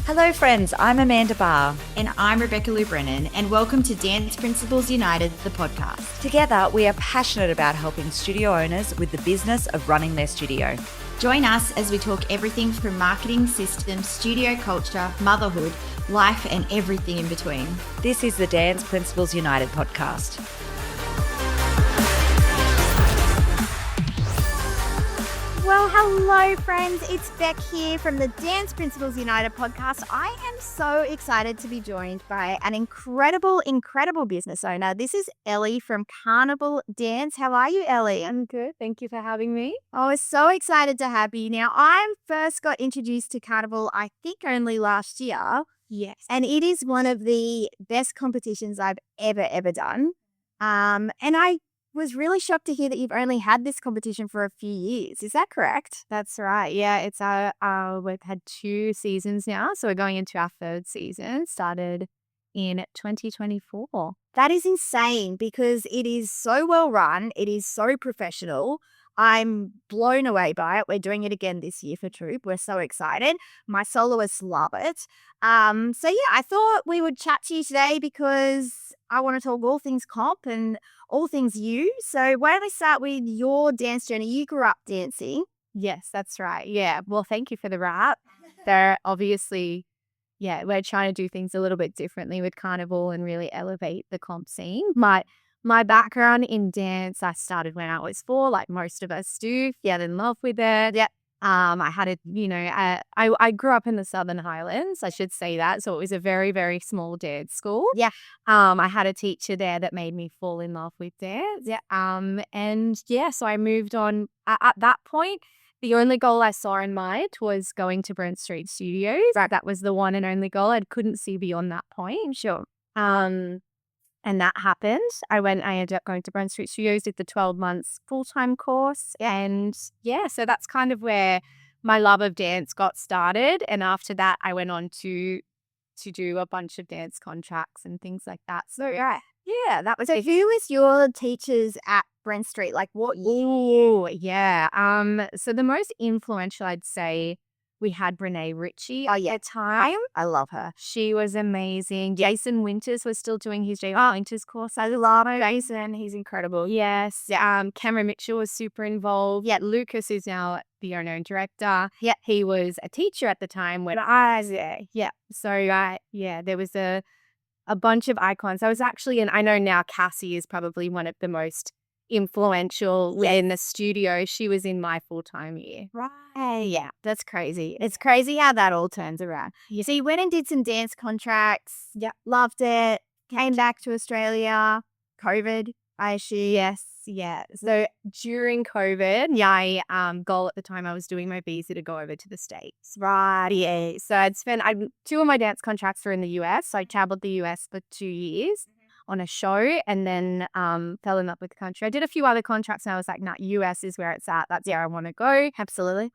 Hello friends, I'm Amanda Barr. And I'm Rebecca Lou Brennan, and welcome to Dance Principles United, the podcast. Together, we are passionate about helping studio owners with the business of running their studio. Join us as we talk everything from marketing, systems, studio culture, motherhood, life, and everything in between. This is the Dance Principles United podcast. Well, hello friends, it's Bec here from the Dance Principles United podcast. I am so excited to be joined by an incredible business owner. This is Ellie from Carnival Dance. How are you, Ellie? I'm good. Thank you for having me. I was so excited to have you. Now, I first got introduced to Carnival, I think only last year. Yes. And it is one of the best competitions I've ever done. And I was really shocked to hear that you've only had this competition for a few years. Is that correct? That's right. Yeah, it's we've had 2 seasons now, so we're going into our 3rd season. Started in 2024. That is insane because it is so well run. It is so professional. I'm blown away by it. We're doing it again this year for Troop. We're so excited. My soloists love it. So yeah, I thought we would chat to you today because I want to talk all things comp and all things you. So why don't we start with your dance journey? You grew up dancing. Yes, that's right. Yeah. Well, thank you for the wrap. They're obviously, we're trying to do things a little bit differently with Carnival and really elevate the comp scene. My background in dance, I started when I was 4, like most of us do. Fell in love with it. Yeah. I had I grew up in the Southern Highlands, I should say that. So it was a very, very small dance school. Yeah. I had a teacher there that made me fall in love with dance. Yeah. So I moved on. At that point, the only goal I saw in mind was going to Brent Street Studios. Right. That was the one and only goal. I couldn't see beyond that point. Sure. And that happened. I ended up going to Brent Street Studios, did the 12 months full-time course. And so that's kind of where my love of dance got started. And after that, I went on to do a bunch of dance contracts and things like that. So that was So who was your teachers at Brent Street? Like what year? Ooh, yeah. So the most influential, I'd say, we had Renee Ritchie at the time. I love her. She was amazing. Jason Winters was still doing his Winters course. I love Jason. He's incredible. Yes. Cameron Mitchell was super involved. Yeah. Lucas is now the owner and director. Yeah. He was a teacher at the time when I was there. Yeah. So, there was a bunch of icons. I was actually, and I know now Cassie is probably one of the most influential in the studio. She was in my full-time year. Right. Yeah, that's crazy. It's crazy how that all turns around. Yeah. So you went and did some dance contracts. Yeah. Loved it. Came back to Australia. COVID, I assume. Yes. Yeah. So during COVID, goal at the time I was doing my visa to go over to the States. Right. Yeah. So I'd spent 2 of my dance contracts were in the US. So I traveled the US for 2 years on a show and then fell in love with the country. I did a few other contracts and I was like, US is where it's at. That's where I want to go. Absolutely.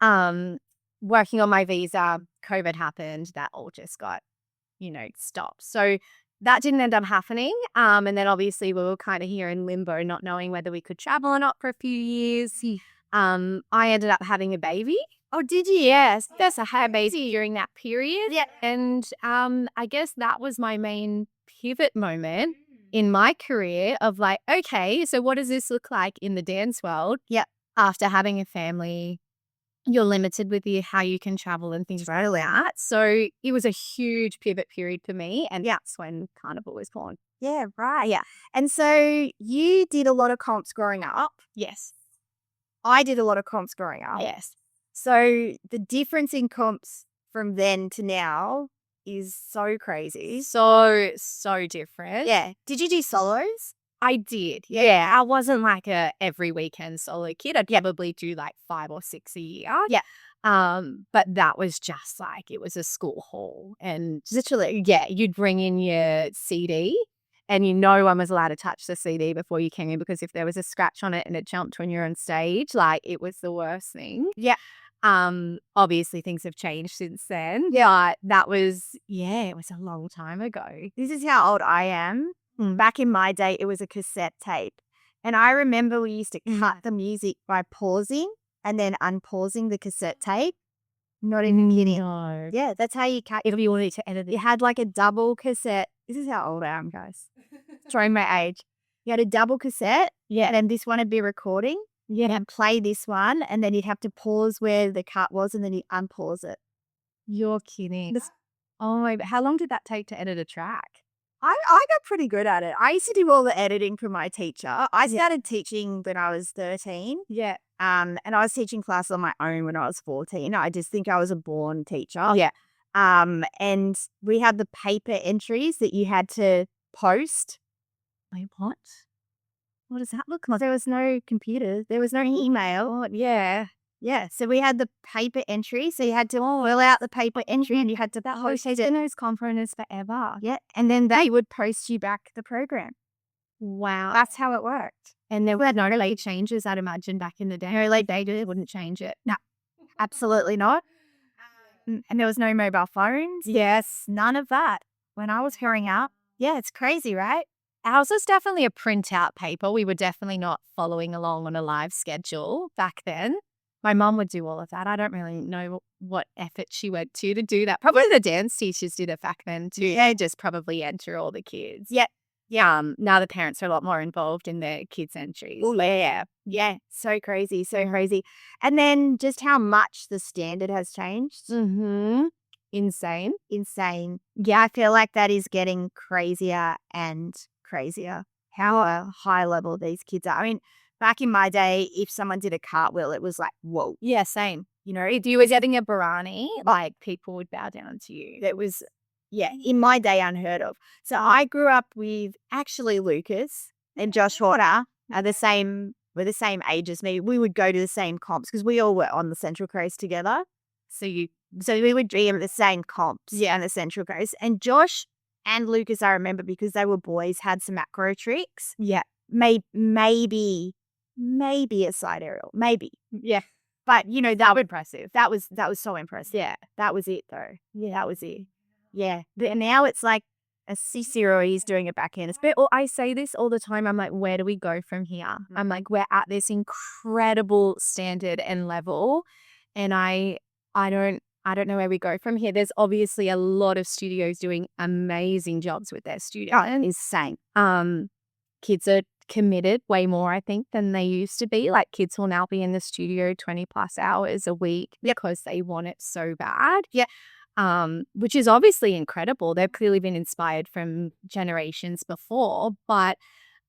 Working on my visa, COVID happened. That all just got, stopped. So that didn't end up happening. And then obviously we were kind of here in limbo, not knowing whether we could travel or not for a few years. I ended up having a baby. Oh, did you? Yes. Yes, I had a baby during that period. Yeah. And I guess that was my main pivot moment in my career of like, okay, so what does this look like in the dance world? Yeah. After having a family, you're limited with how you can travel and things like that. So it was a huge pivot period for me. And that's when Carnival was born. Yeah, right. Yeah. And so you did a lot of comps growing up. Yes. I did a lot of comps growing up. Yes. So the difference in comps from then to now is so crazy. So different. Yeah. Did you do solos? I did. Yeah. I wasn't like a every weekend solo kid. I'd probably do like 5 or 6 a year. Yeah. But that was just like, it was a school hall and literally, you'd bring in your CD and no one was allowed to touch the CD before you came in because if there was a scratch on it and it jumped when you're on stage, like it was the worst thing. Yeah. Obviously things have changed since then. Yeah. But that was, it was a long time ago. This is how old I am. Back in my day, it was a cassette tape. And I remember we used to cut the music by pausing and then unpausing the cassette tape. Not even kidding. No. Yeah, that's how you cut. It'll be all need to edit it. You had like a double cassette. This is how old I am, guys. Showing my age. You had a double cassette. Yeah. And then this one would be recording. Yeah. And play this one. And then you'd have to pause where the cut was and then you unpause it. You're kidding. Oh my, how long did that take to edit a track? I got pretty good at it. I used to do all the editing for my teacher. I started teaching when I was 13. Yeah. And I was teaching classes on my own when I was 14. I just think I was a born teacher. Yeah. And we had the paper entries that you had to post. Wait, what? What does that look like? There was no computer. There was no email. Oh, yeah. Yeah. So we had the paper entry. So you had to fill out the paper entry and you had to post it. In those components forever. Yeah. And then they would post you back the program. Wow. That's how it worked. And there were no late changes, I'd imagine, back in the day. No late they wouldn't change it. No, absolutely not. And there was no mobile phones. Yes. None of that. When I was growing up, yeah, it's crazy, right? Ours was definitely a printout paper. We were definitely not following along on a live schedule back then. My mum would do all of that. I don't really know what effort she went to do that. Probably the dance teachers did it back then too. They just probably enter all the kids. Yeah. Yeah. Now the parents are a lot more involved in their kids' entries. Oh, yeah. Yeah. So crazy. So crazy. And then just how much the standard has changed. Mm-hmm. Insane. Insane. Yeah, I feel like that is getting crazier and crazier. How high level these kids are. I mean, back in my day, if someone did a cartwheel, it was like, whoa. Yeah, same. You know, if you were getting a Barani, like people would bow down to you. That was, yeah, in my day, unheard of. So I grew up with actually Lucas and Josh Horner are the same age as me. We would go to the same comps because we all were on the Central Coast together. So we would be in the same comps on the Central Coast. And Josh and Lucas, I remember because they were boys, had some macro tricks. Yeah. Maybe a side aerial. Maybe. Yeah. But, you know, that was impressive. That was so impressive. Yeah. That was it, though. Yeah, that was it. Yeah. But now it's like a 6-year-old is doing a backhand. But I say this all the time. I'm like, where do we go from here? I'm like, we're at this incredible standard and level. And I don't know where we go from here. There's obviously a lot of studios doing amazing jobs with their studio. Insane. Kids are committed way more, I think, than they used to be. Like kids will now be in the studio 20 plus hours a week because they want it so bad. Yeah. Which is obviously incredible. They've clearly been inspired from generations before, but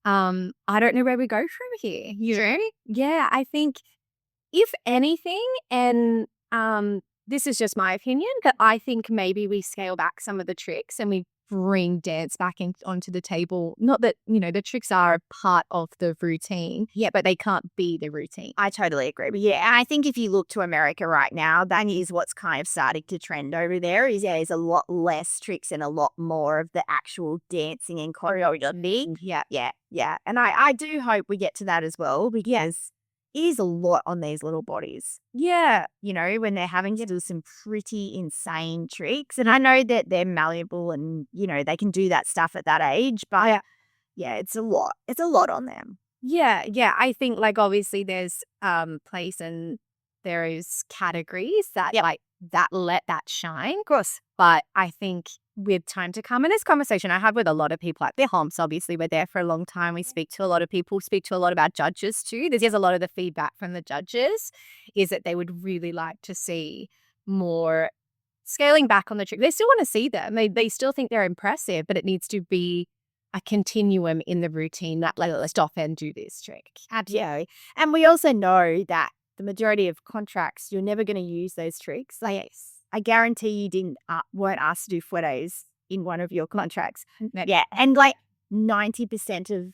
I don't know where we go from here. You know? Yeah, I think if anything, and this is just my opinion, but I think maybe we scale back some of the tricks and we bring dance back onto the table. Not that, you know, the tricks are a part of the routine, but they can't be the routine. I totally agree. But yeah, and I think if you look to America right now, that is what's kind of starting to trend over there is there's a lot less tricks and a lot more of the actual dancing and choreography. Yeah. And I do hope we get to that as well because it is a lot on these little bodies. Yeah. You know, when they're having to do some pretty insane tricks. And I know that they're malleable and, you know, they can do that stuff at that age. But yeah, it's a lot. It's a lot on them. Yeah. I think like obviously there's place and there is categories that like that let that shine. Of course. But I think with time to come, and this conversation I have with a lot of people at the humps, obviously we're there for a long time. We speak to a lot of people, speak to a lot of our judges too. There's a lot of the feedback from the judges is that they would really like to see more scaling back on the trick. They still want to see them. They still think they're impressive, but it needs to be a continuum in the routine that like, let's stop and do this trick. Absolutely. And we also know that the majority of contracts, you're never going to use those tricks. Like, I guarantee you weren't asked to do footies in one of your contracts. Yeah. And like 90% of,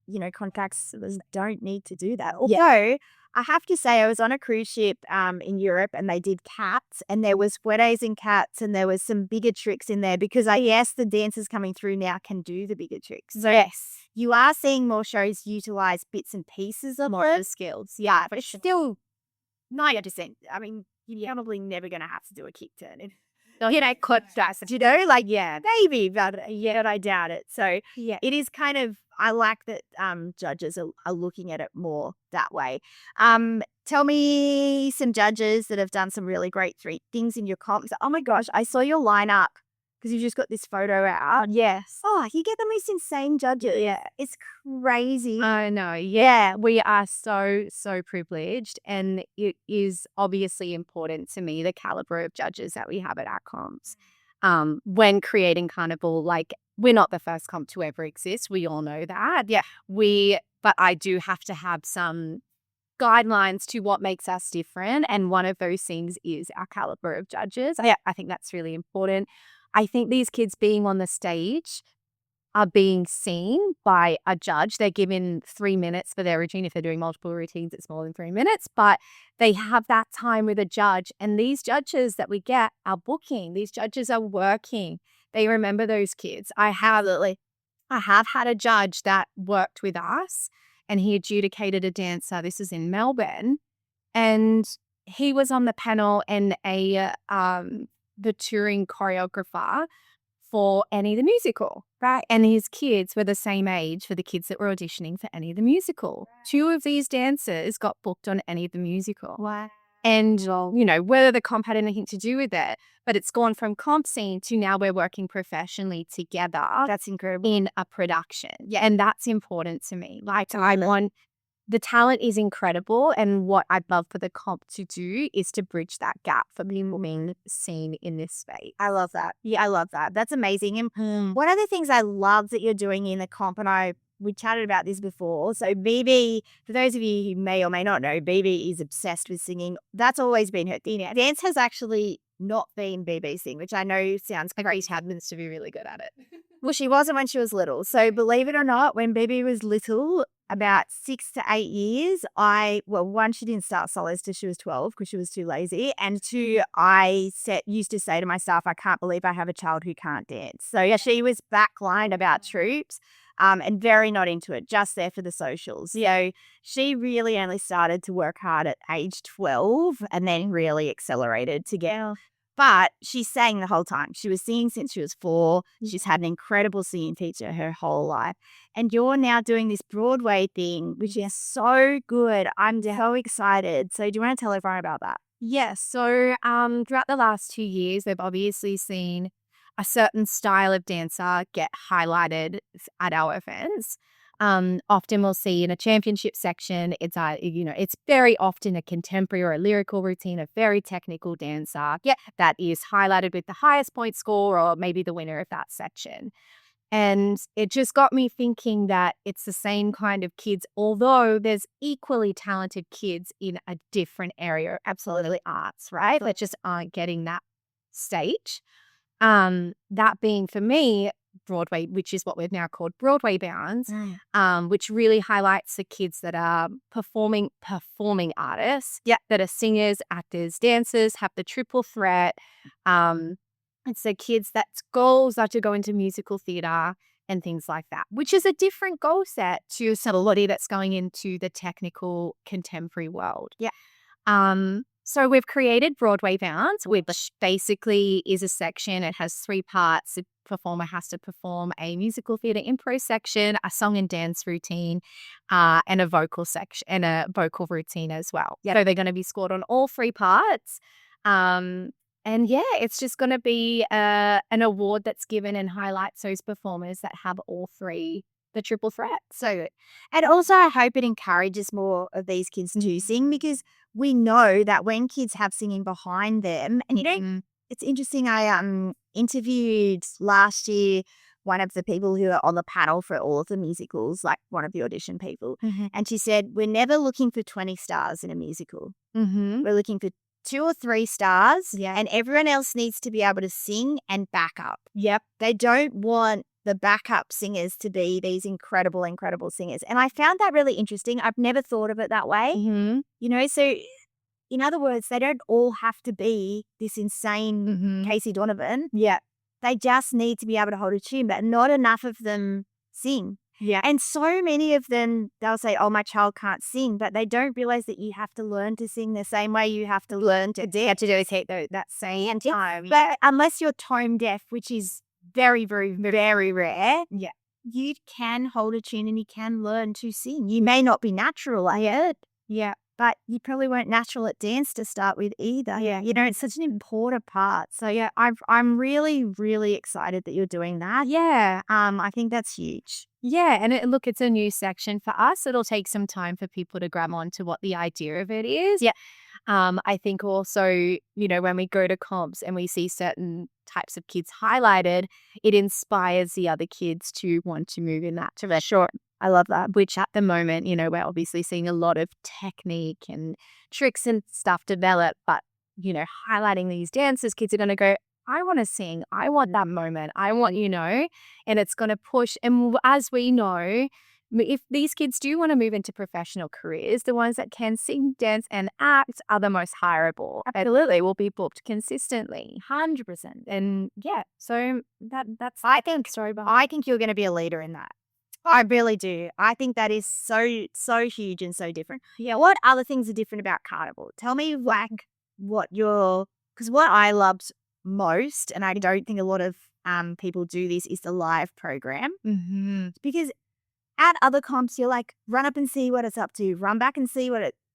you know, contracts don't need to do that. Although I have to say I was on a cruise ship in Europe and they did cats and there was footies in cats and there was some bigger tricks in there because the dancers coming through now can do the bigger tricks. So you are seeing more shows utilize bits and pieces of more of the skills. Yeah. But it's still 90%. I mean, you're probably never going to have to do a kick turn. contrast, like, yeah, maybe, but I doubt it. So Yeah. it is kind of, I like that judges are looking at it more that way. Tell me some judges that have done some really great things in your comps. Oh my gosh, I saw your lineup because you just got this photo out. Yes. Oh, you get the most insane judges. Yeah. It's crazy. I know. Yeah. We are so, so privileged. And it is obviously important to me, the caliber of judges that we have at our comps. When creating Carnival, like, we're not the first comp to ever exist. We all know that. Yeah. But I do have to have some guidelines to what makes us different. And one of those things is our caliber of judges. I think that's really important. I think these kids being on the stage are being seen by a judge. They're given 3 minutes for their routine. If they're doing multiple routines, it's more than 3 minutes, but they have that time with a judge. And these judges that we get are booking. These judges are working. They remember those kids. I have had a judge that worked with us and he adjudicated a dancer. This is in Melbourne. And he was on the panel and the touring choreographer for Annie the Musical, right? And his kids were the same age for the kids that were auditioning for Annie the Musical. 2 of these dancers got booked on Annie the Musical. Wow. And, whether the comp had anything to do with it, but it's gone from comp scene to now we're working professionally together. That's incredible. In a production. Yeah. And that's important to me. Like, the talent is incredible. And what I'd love for the comp to do is to bridge that gap for people being seen in this space. I love that. Yeah, I love that. That's amazing. And one of the things I love that you're doing in the comp, and we chatted about this before. So BB, for those of you who may or may not know, BB is obsessed with singing. That's always been her thing. Dance has actually not been BB's thing, which I know sounds crazy. Happens to be really good at it. Well, she wasn't when she was little. So believe it or not, when BB was little, about 6 to 8 years, one, she didn't start solos till she was 12 because she was too lazy. And 2, I used to say to my staff, I can't believe I have a child who can't dance. So yeah, she was backlined about troops and very not into it, just there for the socials. So she really only started to work hard at age 12 and then really accelerated to get. But she sang the whole time. She was singing since she was 4. She's had an incredible singing teacher her whole life. And you're now doing this Broadway thing, which is so good. I'm so excited. So do you want to tell everyone about that? Yes. So throughout the last 2 years, they've obviously seen a certain style of dancer get highlighted at our events. Often we'll see in a championship section, it's very often a contemporary or a lyrical routine, a very technical dancer that is highlighted with the highest point score or maybe the winner of that section. And it just got me thinking that it's the same kind of kids, although there's equally talented kids in a different area, absolutely arts, right? That just aren't getting that stage. That being for me, Broadway, which is what we've now called Broadway Bounds, which really highlights the kids that are performing artists, that are singers, actors, dancers, have the triple threat. It's the kids that's goals are to go into musical theatre and things like that, which is a different goal set to somebody that's going into the technical contemporary world. So we've created Broadway Bounds, which basically is a section. It has 3 parts. The performer has to perform a musical theatre improv section, a song and dance routine, and a vocal section and a vocal routine as well. So they're going to be scored on all 3 parts. It's just going to be an award that's given and highlights those performers that have all 3. The triple threat. So, and also I hope it encourages more of these kids to sing, because we know that when kids have singing behind them, and it's interesting. I interviewed last year one of the people who are on the panel for all of the musicals, like one of the audition people, and she said, we're never looking for 20 stars in a musical. We're looking for 2 or 3 stars, and everyone else needs to be able to sing and back up. They don't want the backup singers to be these incredible, incredible singers. And I found that really interesting. I've never thought of it that way. So in other words, they don't all have to be this insane Casey Donovan. They just need to be able to hold a tune, but not enough of them sing. Yeah. And so many of them, they'll say, oh, my child can't sing, but they don't realize that you have to learn to sing the same way you have to learn to dance. To do take that same time. But unless you're tone deaf, which is very, very, very rare, Yeah. you can hold a tune and you can learn to sing. You may not be natural at it, Yeah. but you probably weren't natural at dance to start with either. Yeah. You know, it's such an important part. So yeah, I'm really, really excited that you're doing that. Yeah. I think that's huge. Yeah. And look, it's a new section for us. It'll take some time for people to grab on to what the idea of it is. Yeah. I think also, when we go to comps and we see certain types of kids highlighted, it inspires the other kids to want to move in that direction. Sure. I love that. Which at the moment, we're obviously seeing a lot of technique and tricks and stuff develop, but, highlighting these dances, kids are going to go, I want to sing. I want that moment. I want, and it's going to push. And as we know, if these kids do want to move into professional careers, the ones that can sing, dance, and act are the most hireable. Absolutely. Will be booked consistently. 100%. And yeah, so that's I think story behind. I think you're going to be a leader in that. I really do. I think that is so, so huge and so different. Yeah. What other things are different about Carnival? Tell me because what I loved most, and I don't think a lot of people do this, is the live program. Mm-hmm. Because at other comps, you're like, run up and see what it's up to, run back and see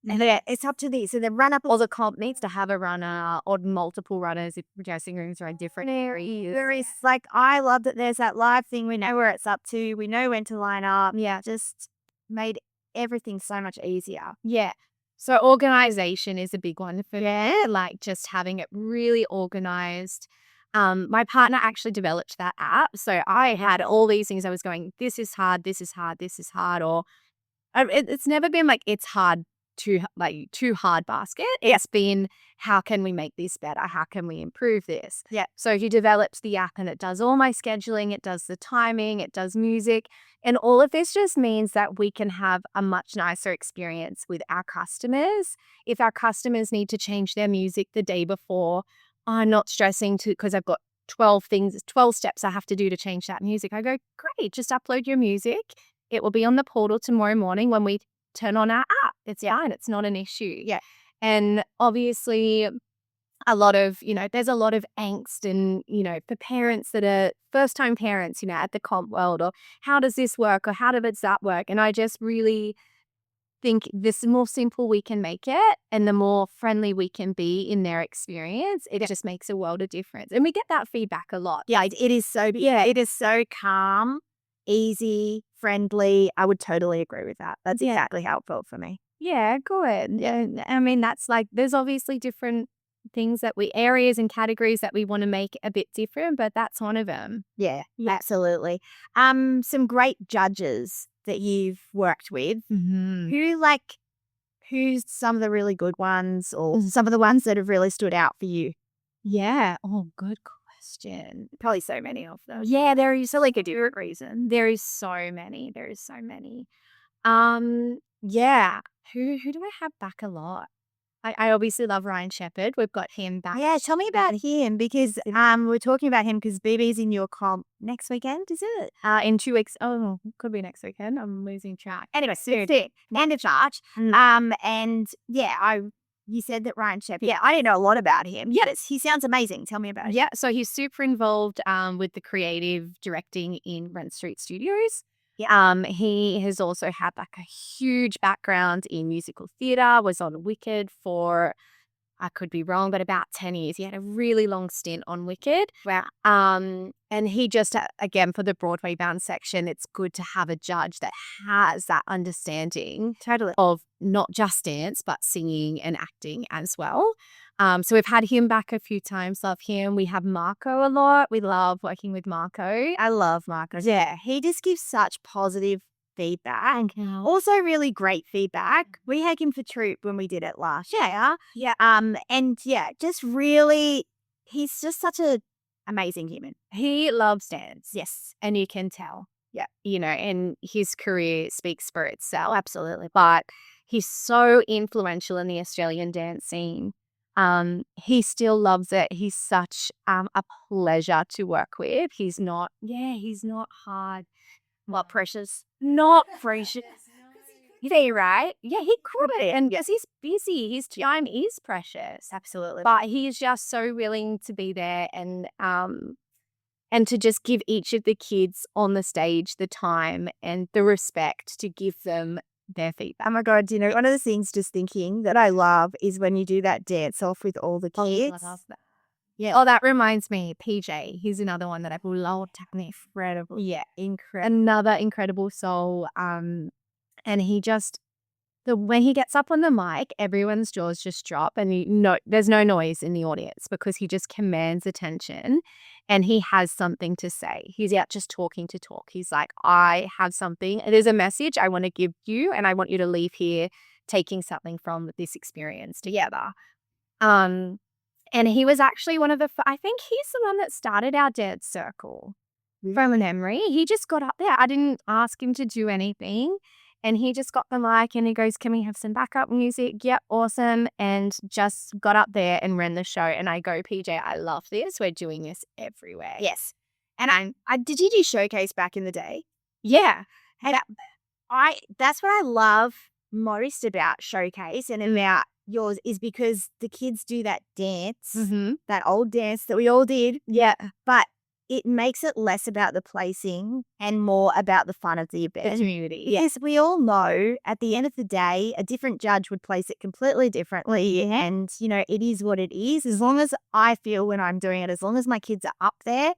and then it's up to this. And then run up. Or the comp needs to have a runner or multiple runners if dressing rooms are in different areas. There is, like, I love that there's that live thing. We know where it's up to. We know when to line up. Yeah. Just made everything so much easier. Yeah. So organization is a big one for Yeah. like just having it really organized. My partner actually developed that app. So I had all these things I was going, this is hard, this is hard, this is hard. Or it's never been like it's hard, too hard basket. It's been, how can we make this better? How can we improve this? Yeah. So he developed the app and it does all my scheduling. It does the timing. It does music. And all of this just means that we can have a much nicer experience with our customers. If our customers need to change their music the day before, I'm not stressing because I've got 12 steps I have to do to change that music. I go, great, just upload your music. It will be on the portal tomorrow morning when we turn on our app. It's fine. It's not an issue. Yeah. And obviously a lot of, there's a lot of angst and, for parents that are first-time parents, at the comp world, or how does this work or how does that work? And I just really think the more simple we can make it and the more friendly we can be in their experience, it just makes a world of difference. And we get that feedback a lot. Yeah, it is so, it is so calm, easy, friendly. I would totally agree with that. That's exactly how it felt for me. Yeah, good. Yeah, I mean, that's like, there's obviously different things areas and categories that we want to make a bit different, but that's one of them. Yeah, absolutely. Some great judges that you've worked with. Mm-hmm. Who's some of the really good ones, or some of the ones that have really stood out for you? Yeah. Oh, good question. Probably so many of them. Yeah, there is like a different reason. There is so many. Yeah. Who do I have back a lot? I obviously love Ryan Shepherd. We've got him back. Yeah, tell me about him, because we're talking about him because BB's in your comp next weekend, is it? In 2 weeks. Oh, could be next weekend. I'm losing track. Anyway, soon. End of March. And yeah, you said that Ryan Shepherd. Yeah, I didn't know a lot about him. Yeah, he sounds amazing. Tell me about him. Yeah, so he's super involved with the creative directing in Brent Street Studios. Yeah. He has also had like a huge background in musical theatre, was on Wicked for, I could be wrong, but about 10 years. He had a really long stint on Wicked. Wow. And he just, again, for the Broadway bound section, it's good to have a judge that has that understanding of not just dance, but singing and acting as well. So we've had him back a few times. Love him. We have Marco a lot. We love working with Marco. I love Marco. Yeah, he just gives such positive feedback. Also really great feedback. We had him for Troop when we did it last year. Yeah. And yeah, just really, he's just such a amazing human. He loves dance. Yes. And you can tell. Yeah. And his career speaks for itself. Absolutely. But he's so influential in the Australian dance scene. He still loves it. He's such a pleasure to work with. He's not hard. What, Precious? Not Precious. Is he right? Yeah, he could be. And yes, he's busy. His time is precious. Absolutely. But he's just so willing to be there and to just give each of the kids on the stage the time and the respect to give them their feedback. Oh my God, you know, one of the things just thinking that I love is when you do that dance off with all the kids. I love that. Yeah. Oh, that reminds me, PJ. He's another one that I've loved. Incredible. Yeah, incredible. Another incredible soul. And he just when he gets up on the mic, everyone's jaws just drop, and there's no noise in the audience because he just commands attention, and he has something to say. He's out just talking to talk. He's like, I have something. There's a message I want to give you, and I want you to leave here taking something from this experience together. And he was actually one of I think he's the one that started our dance circle from memory. He just got up there. I didn't ask him to do anything. And he just got the mic and he goes, can we have some backup music? Yep, awesome. And just got up there and ran the show. And I go, PJ, I love this. We're doing this everywhere. Yes. And I did you do Showcase back in the day? Yeah. And that's what I love most about Showcase and about yours is because the kids do that dance, that old dance that we all did. Yeah. But it makes it less about the placing and more about the fun of the event. The community. Yes, we all know at the end of the day, a different judge would place it completely differently. Yeah. And, you know, it is what it is. As long as I feel when I'm doing it, as long as my kids are up there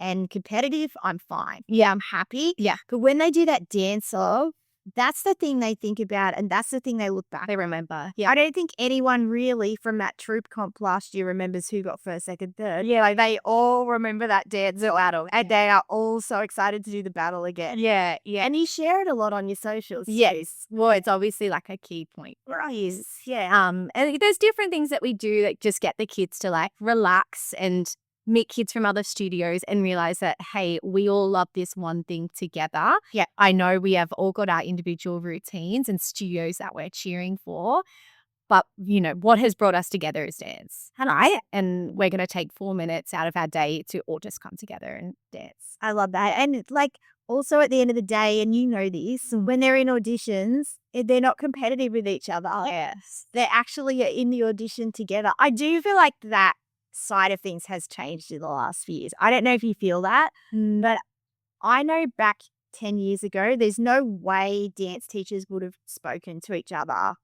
and competitive, I'm fine. Yeah. I'm happy. Yeah. But when they do that dance off, that's the thing they think about and that's the thing they look back. They remember. Yeah. I don't think anyone really from that troop comp last year remembers who got first, second, third. Yeah, like they all remember that dance battle and they are all so excited to do the battle again. Yeah. Yeah. And you share it a lot on your socials. Yes. Well, it's obviously like a key point. Right. Yeah. And there's different things that we do that just get the kids to like relax and meet kids from other studios and realize that, hey, we all love this one thing together. Yeah. I know we have all got our individual routines and studios that we're cheering for, but, you know, what has brought us together is dance. And we're going to take 4 minutes out of our day to all just come together and dance. I love that. And like also at the end of the day, and you know this, when they're in auditions, they're not competitive with each other. Yes. They're actually in the audition together. I do feel like that side of things has changed in the last few years. I don't know if you feel that, but I know back 10 years ago, there's no way dance teachers would have spoken to each other.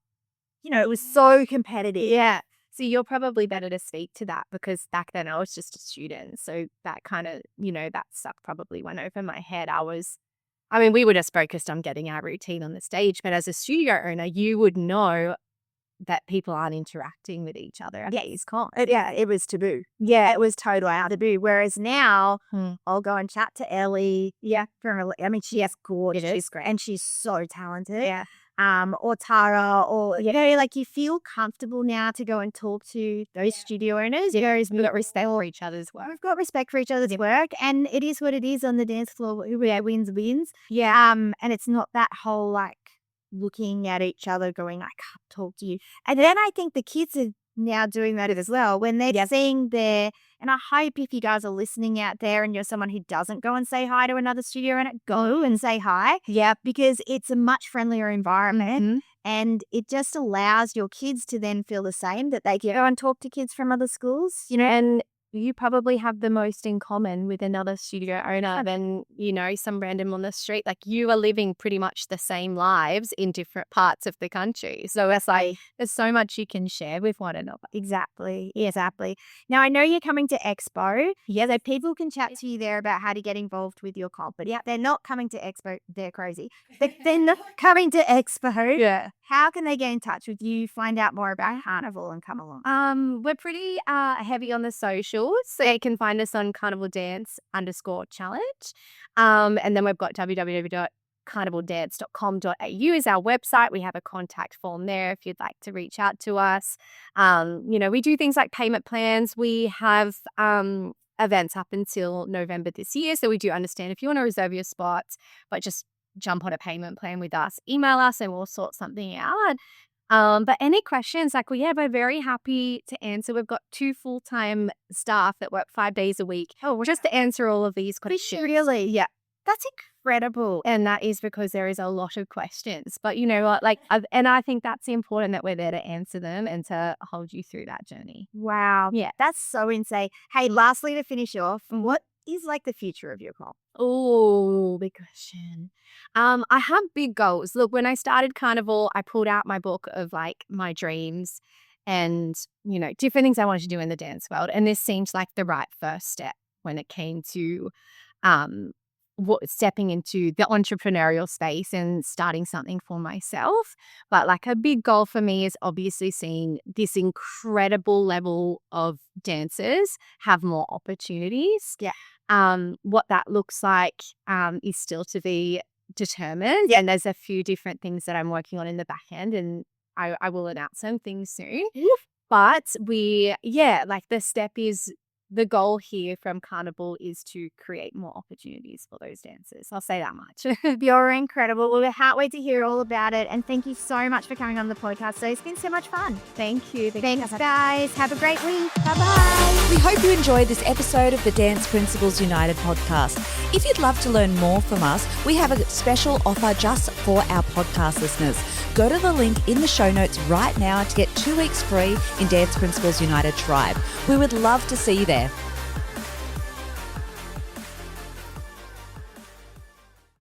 You know, it was so competitive. Yeah. So you're probably better to speak to that because back then I was just a student. So that kind of, you know, that stuff probably went over my head. We were just focused on getting our routine on the stage, but as a studio owner, you would know that people aren't interacting with each other. Yeah, it was taboo. Yeah, it was totally taboo. Whereas now, I'll go and chat to Ellie. Yeah, she's gorgeous. She's great, and she's so talented. Yeah. Or Tara, or you know, like you feel comfortable now to go and talk to those studio owners. We've got respect for each other's work. We've got respect for each other's work, and it is what it is on the dance floor. Whoever wins. Yeah. And it's not that whole like looking at each other going, I can't talk to you. And then I think the kids are now doing that as well when they're seeing their, and I hope if you guys are listening out there and you're someone who doesn't go and say hi to another studio and go and say hi. Yeah. Because it's a much friendlier environment and it just allows your kids to then feel the same, that they can go and talk to kids from other schools, you know. And you probably have the most in common with another studio owner than, you know, some random on the street. Like you are living pretty much the same lives in different parts of the country. So it's like there's so much you can share with one another. Exactly. Now, I know you're coming to Expo. Yeah, so people can chat to you there about how to get involved with your comp. But yeah, they're not coming to Expo. They're crazy. They're not coming to Expo. Yeah. How can they get in touch with you, find out more about Carnival and come along? We're pretty heavy on the socials. So you can find us on Carnival Dance _challenge. And then we've got www.carnivaldance.com.au is our website. We have a contact form there if you'd like to reach out to us. You know, we do things like payment plans. We have events up until November this year. So we do understand if you want to reserve your spots, but just jump on a payment plan with us, email us and we'll sort something out. But any questions, like we're very happy to answer. We've got 2 full-time staff that work 5 days a week just to answer all of these questions. Really? Yeah. That's incredible. And that is because there is a lot of questions. But you know what? Like, and I think that's important that we're there to answer them and to hold you through that journey. Wow. Yeah. That's so insane. Hey, lastly, to finish off, what is like the future of your call? Oh, big question. I have big goals. Look, when I started Carnival, I pulled out my book of like my dreams and, you know, different things I wanted to do in the dance world. And this seems like the right first step when it came to stepping into the entrepreneurial space and starting something for myself. But like a big goal for me is obviously seeing this incredible level of dancers have more opportunities. Yeah. What that looks like is still to be determined. Yeah. And there's a few different things that I'm working on in the back end, and I will announce some things soon. But like the step is, the goal here from Carnival is to create more opportunities for those dancers. I'll say that much. You're incredible. Well, we can't wait to hear all about it. And thank you so much for coming on the podcast. So it's been so much fun. Thank you. Thanks, guys. Have a great week. Bye-bye. We hope you enjoyed this episode of the Dance Principles United podcast. If you'd love to learn more from us, we have a special offer just for our podcast listeners. Go to the link in the show notes right now to get 2 weeks free in Dance Principles United Tribe. We would love to see you there.